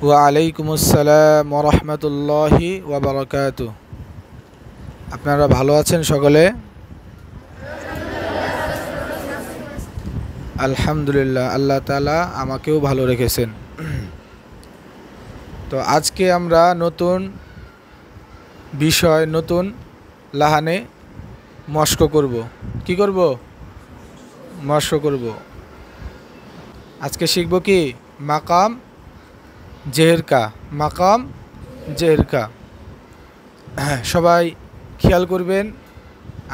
ওয়ালাইকুমুস সালাম ওয়া রাহমাতুল্লাহি ওয়া বারাকাতুহু। আপনারা ভালো আছেন সকলে? আলহামদুলিল্লাহ, আল্লাহ তাআলা আমাকেও ভালো রেখেছেন। তো আজকে আমরা নতুন বিষয়, নতুন লাহানে মশক করব। কি করব? মশক করব। আজকে শিখব কি? মাকাম জেহেরকা। মাকাম জেহেরকা। সবাই খেয়াল করবেন,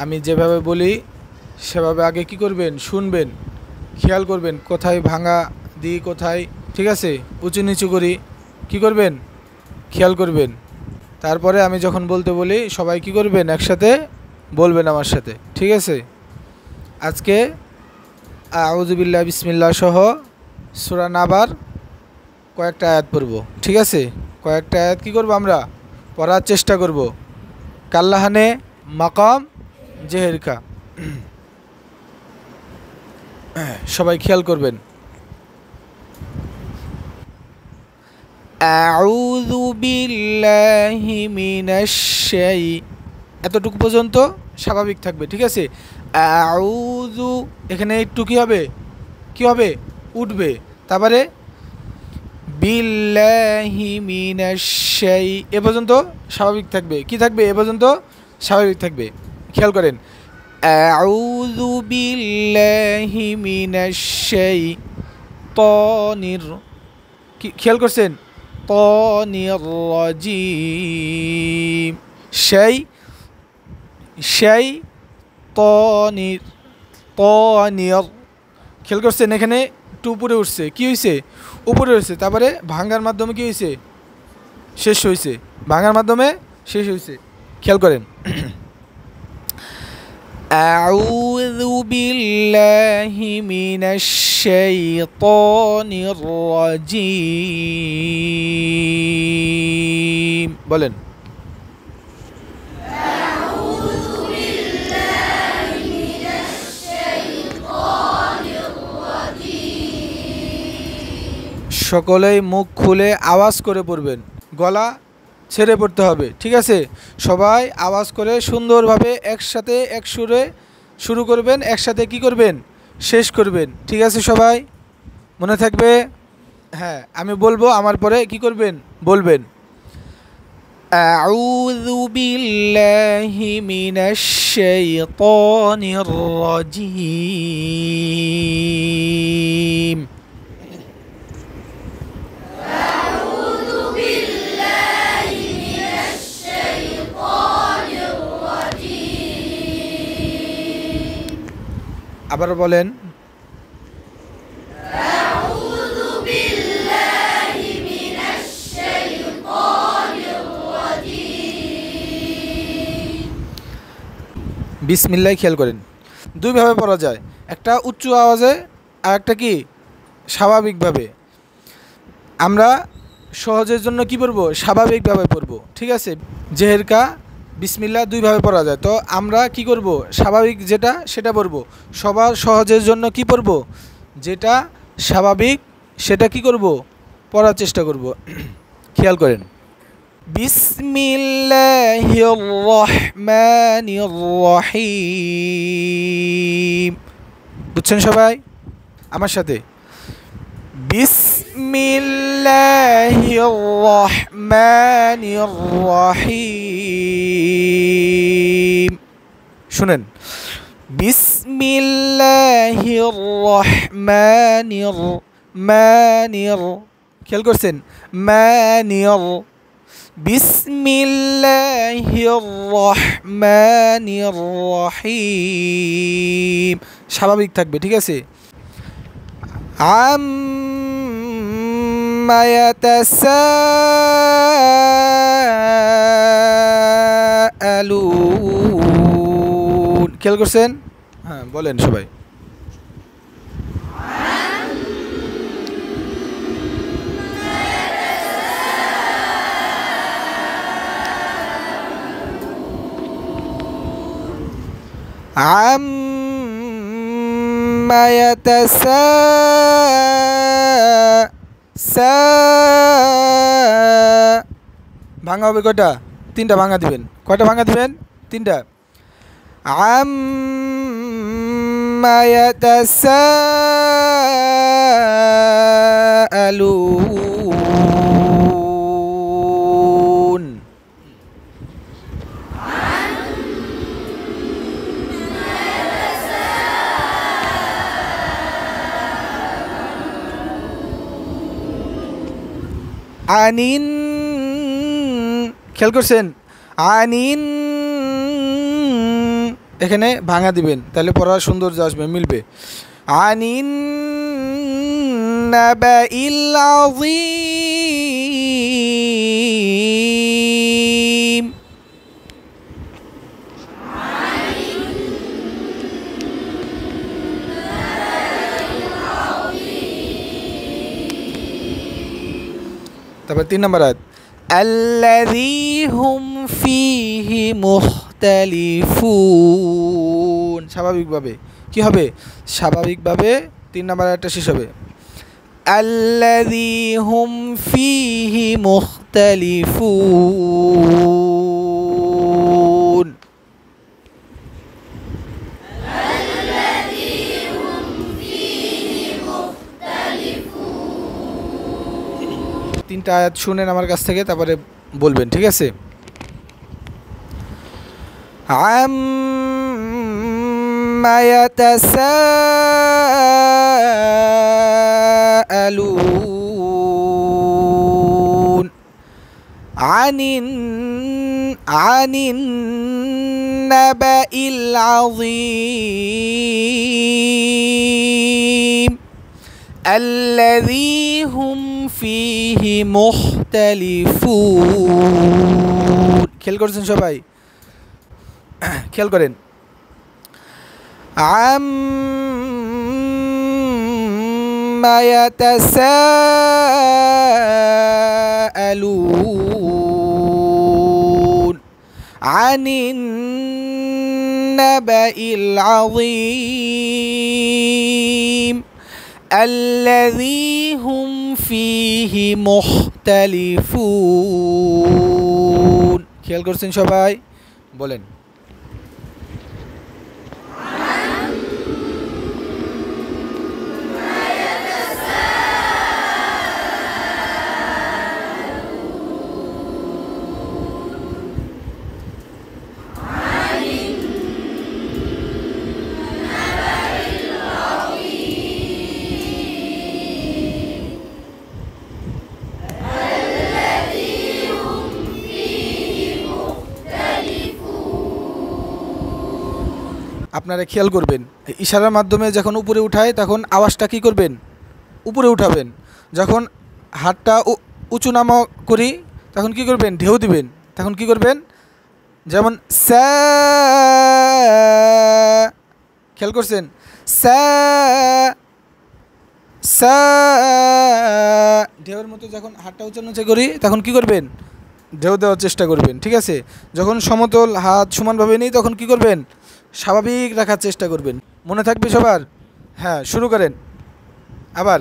আমি যেভাবে বলি সেভাবে আগে কি করবেন? শুনবেন, খেয়াল করবেন কোথায় ভাঙা দিই, কোথায় ঠিক আছে উঁচু নিচু করি, কি করবেন? খেয়াল করবেন। তারপরে আমি যখন বলতে বলি সবাই কি করবেন? একসাথে বলবেন আমার সাথে, ঠিক আছে? আজকে আউযু বিল্লাহি বিসমিল্লাহ সহ সূরা নাবার কয়েকটা আয়াত পড়ব, ঠিক আছে? কয়েকটা আয়াত কি করব? আমরা পড়ার চেষ্টা করব। কাল্লাহানে মাকাম জেহেরকা। সবাই খেয়াল করবেন। আউযু বিল্লাহি মিনাশ এতটুকু পর্যন্ত স্বাভাবিক থাকবে, ঠিক আছে? আউযু, এখানে একটু কি হবে? কি হবে? উঠবে। তারপরে বিল্লাহি মিনাশ এ পর্যন্ত স্বাভাবিক থাকবে। কি থাকবে? এ পর্যন্ত স্বাভাবিক থাকবে। খেয়াল করেন। আউযু বিল্লাহি মিনাশ শাইতানির, খেয়াল করছেন? তানির রাজিম। শাইতানির, তানির, খেয়াল করছেন? এখানে একটু উপরে উঠছে। কি হয়েছে? উপরে উঠছে। তারপরে ভাঙার মাধ্যমে কি হয়েছে? শেষ হয়েছে। ভাঙার মাধ্যমে শেষ হয়েছে। খেয়াল করেন। আউযু বিল্লাহি মিনাশ শাইতানির রাজিম। বলেন। সকলেই মুখ খুলে আওয়াজ করে পড়বেন, গলা ছেড়ে পড়তে হবে, ঠিক আছে? সবাই আওয়াজ করে সুন্দরভাবে একসাথে এক সুরে শুরু করবেন, একসাথে কি করবেন? শেষ করবেন, ঠিক আছে? সবাই মনে থাকবে? হ্যাঁ, আমি বলবো, আমার পরে কি করবেন? বলবেন। আউযু বিল্লাহি মিনাশ শাইতানির রাজিম। আবার বলেন। আউযু বিল্লাহি মিনাশ শাইতানির রাজিম। বিসমিল্লাহ খেয়াল করেন। দুইভাবে পড়া যায়, একটা উচ্চ আওয়াজে আর একটা কি স্বাভাবিকভাবে। আমরা সহজের জন্য কি পড়ব? স্বাভাবিকভাবে পড়ব, ঠিক আছে? জেহেরকা বিসমিল্লাহ দুইভাবে পড়া যায়। তো আমরা কি করব? স্বাভাবিক যেটা সেটা পড়ব। সবার সহজের জন্য কি পড়ব? যেটা স্বাভাবিক সেটা কি করব? পড়ার চেষ্টা করব। খেয়াল করেন। বিসমিল্লাহির রহমানির রহিম। বুঝছেন সবাই আমার সাথে? বিসমিল্লাহির রহমানির রহিম। শুনেন। বিসমিল্লাহির রহমানির মানির, খেয়াল করছেন? মানির। বিসমিল্লাহির রহমানির রহিম। স্বাভাবিক থাকবে, ঠিক আছে? আম্মা ইয়াতাসাআলুন। খেয়াল করছেন? হ্যাঁ, বলেন সবাই। আম্মা ইয়াতাসাআলুন। সা ভাঙা হবে কয়টা? তিনটা ভাঙা দিবেন। কয়টা ভাঙা দিবেন? তিনটা। আম্মা ইয়াতাসাআলুন। আনিন, খেয়াল করছেন? আনিন, এখানে ভাঙা দিবেন, তাহলে পড়ার সৌন্দর্য আসবে, মিলবে। আনিন নাবাইল আযীম। তারপর 3 নম্বর আয়াত, আল্লাযী হুম ফীহি মুখতালিফুন। স্বাভাবিকভাবে কি হবে? স্বাভাবিকভাবে 3 নম্বর আয়াতটা শেষ হবে। আল্লাযী হুম ফীহি মুখতালিফুন। তিনটা আয়াত শুনেন আমার কাছ থেকে, তারপরে বলবেন, ঠিক আছে? আম্মা ইয়াতাসাআলুন আনিন নাবাইল আযীম الذي هم فيه مختلفون। খেয়াল করছেন সবাই? খেয়াল করেন। আম্মা ইয়াতাসাআলুন আনিন নাবাইল আযীম الذي هم فيه مختلفون। খেয়াল করছেন সবাই? বলেন। আপনারা খেয়াল করবেন, ইশারার মাধ্যমে যখন উপরে উঠায় তখন আওয়াজটা কি করবেন? উপরে উঠাবেন। যখন হাতটা উঁচু নামা করি তখন কি করবেন? ঢেউ দিবেন। তখন কি করবেন? যেমন সা, খেয়াল করছেন? সা সা, ঢেউয়ের মতো যখন হাতটা উঁচু নিচে করি তখন কি করবেন? ঢেউ দেওয়ার চেষ্টা করবেন, ঠিক আছে? যখন সমতল হাত সমানভাবে নেই তখন কি করবেন? স্বাভাবিক রাখার চেষ্টা করবেন। মনে থাকবে সবার? হ্যাঁ, শুরু করেন আবার।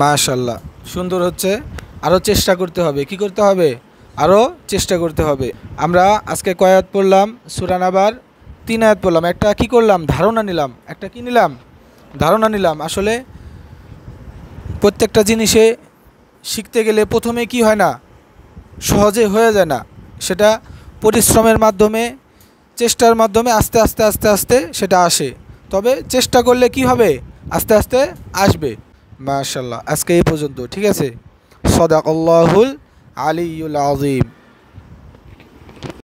মাশাআল্লাহ, সুন্দর হচ্ছে। আরও চেষ্টা করতে হবে। কি করতে হবে? আরও চেষ্টা করতে হবে। আমরা আজকে কয় আয়াত পড়লাম? সূরা নাবার 3 আয়াত পড়লাম। একটা কি করলাম? ধারণা নিলাম। একটা কি নিলাম? ধারণা নিলাম। আসলে প্রত্যেকটা জিনিসে শিখতে গেলে প্রথমে কি হয় না? সহজে হয়ে যায় না। সেটা পরিশ্রমের মাধ্যমে, চেষ্টার মাধ্যমে আস্তে আস্তে আস্তে আস্তে সেটা আসে। তবে চেষ্টা করলে কি হবে? আস্তে আস্তে আসবে। মাশাআল্লাহ, আজকে এই পর্যন্ত, ঠিক আছে? সাদাকাল্লাহুল আলিয়্যুল আযীম।